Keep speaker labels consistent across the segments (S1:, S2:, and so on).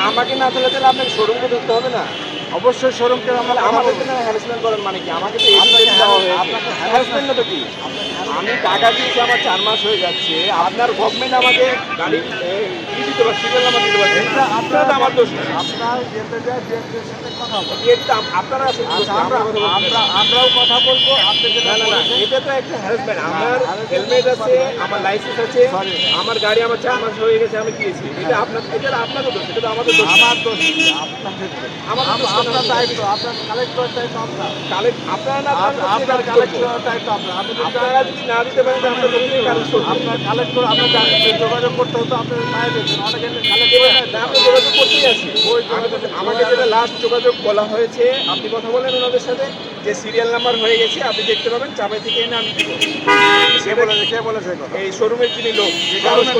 S1: আমাকে না তাহলে আপনাকে শোরুমকে ধরতে হবে না।
S2: অবশ্যই শোরুমকে
S1: আমাদেরকে না হ্যারাসমেন্ট করেন মানে কি? আমাকে তো হ্যারাসমেন্ট না তো কি? আমি টাকা দিয়েছি, আমার 4 মাস হয়ে যাচ্ছে, আপনার গভর্নমেন্ট আমাকে গাড়ি দিতে পারছে, সিরিয়াল নাম্বার দিতে পারছে, আপনারা তো আমার দোষ না।
S2: আপনার যেতে যায় বিএনপির সাথে কথা বলবো,
S1: আপনারা আসলে
S2: আমরাও কথা বলবো। আপনি
S1: না না না, এটা তো একটা হ্যারাসমেন্ট। আমার হেলমেট আছে, আমার লাইসেন্স আছে, আমার গাড়ি আমার 4 মাস হয়ে গেছে, আমি দিয়েছি। এটা আপনাদের দোষ, এটা তো আমাদের দোষ।
S2: আমার দোষ আপনার দায়িত্ব, আপনার কালেক্টর দায়িত্ব
S1: আপনারা না
S2: আপনার কালেক্টর দায়িত্ব
S1: আপনারা যদি না দিতে পারেন তো আপনাদের
S2: আপনার কালেক্টর আপনার যোগাযোগ করতে হতো, আপনার মায়ের দিচ্ছেন অনেকে
S1: আমরা যোগাযোগ করতেই আছি। আমাকে যেটা লাস্ট যোগাযোগ বলা হয়েছে, আপনি কথা বলেন ওনাদের সাথে যে সিরিয়াল নাম্বার হয়ে গেছে, আপনি দেখতে পাবেন, চাপাই থেকে এনে আমি দিব।
S2: কে বলেছে
S1: এই শোরুমের যিনি লোক, শোরুমের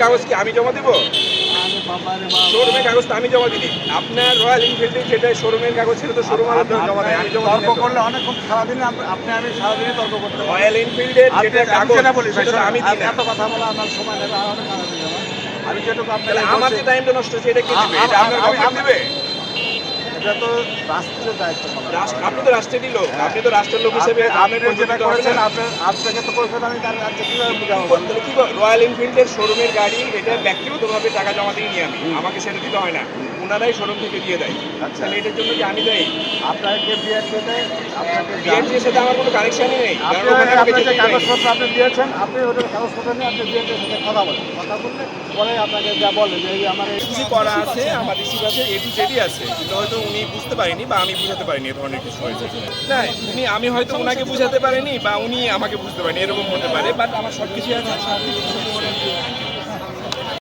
S1: কাগজ কি আমি জমা দিব? শোরুমের কাগজ তো আমি জমা দিই। আপনার রয়্যাল এনফিল্ডের যেটা শোরুমের কাগজ ছিল তো শোরুম আলাদা জমা দেয়, আমি জমা
S2: তর্ক করলে অনেকক্ষণ সারাদিন আমি সারাদিনই তর্ক করতে পারি।
S1: রয়্যাল এনফিল্ডের যেটা কাগজ
S2: বলি
S1: সেটা আমি দিই না।
S2: এত কথা বলা আমার সময় নেবে, অনেক আলাদা যাবে। আমি যেটুকু
S1: তাহলে আমার যে টাইমটা নষ্ট হচ্ছে এটা কে দিবে? এটা আপনার গভর্নমেন্ট দিবে?
S2: এটা তো রাষ্ট্রের দায়িত্ব।
S1: আপনি তো রাষ্ট্রেরই লোক, আপনি তো রাষ্ট্রের লোক হিসেবে
S2: আপনি যেটা করেছেন আপনাকে তো করেছেন, আমি তার রাজ্যে কীভাবে বুঝাবো?
S1: কি রয়্যাল এনফিল্ডের শোরুমের গাড়ি এটা ব্যক্তিগতভাবে টাকা জমা দিয়ে নিয়ে আমি, আমাকে সেটা দিতে হয় না, ওনারাই শোরুম থেকে দিয়ে দেয়।
S2: আচ্ছা,
S1: তাহলে এটার জন্য কি আমি দেয়?
S2: আপনাকে বিআরটিতে
S1: বিআরটির সাথে আমার কোনো কানেকশনই নেই।
S2: আপনি যে কাগজপত্র আপনি দিয়েছেন, আপনি ওটার কাগজপত্র নিয়ে আপনি বিআরটির সাথে কথা বলেন। কথা বললে পরে আপনাকে যা বলে যে আমার
S1: কিছু করা আছে, আমার রিসিভ আছে, এটু জেডি আছে, কিন্তু হয়তো উনি বুঝতে পারেনি বা আমি বুঝাতে পারিনি, এ ধরনের কিছু হয়েছে। না আমি হয়তো ওনাকে বুঝাতে পারিনি বা উনি আমাকে বুঝতে পারেনি, এরকম হতে পারে। বাট আমার সব কিছুই আছে।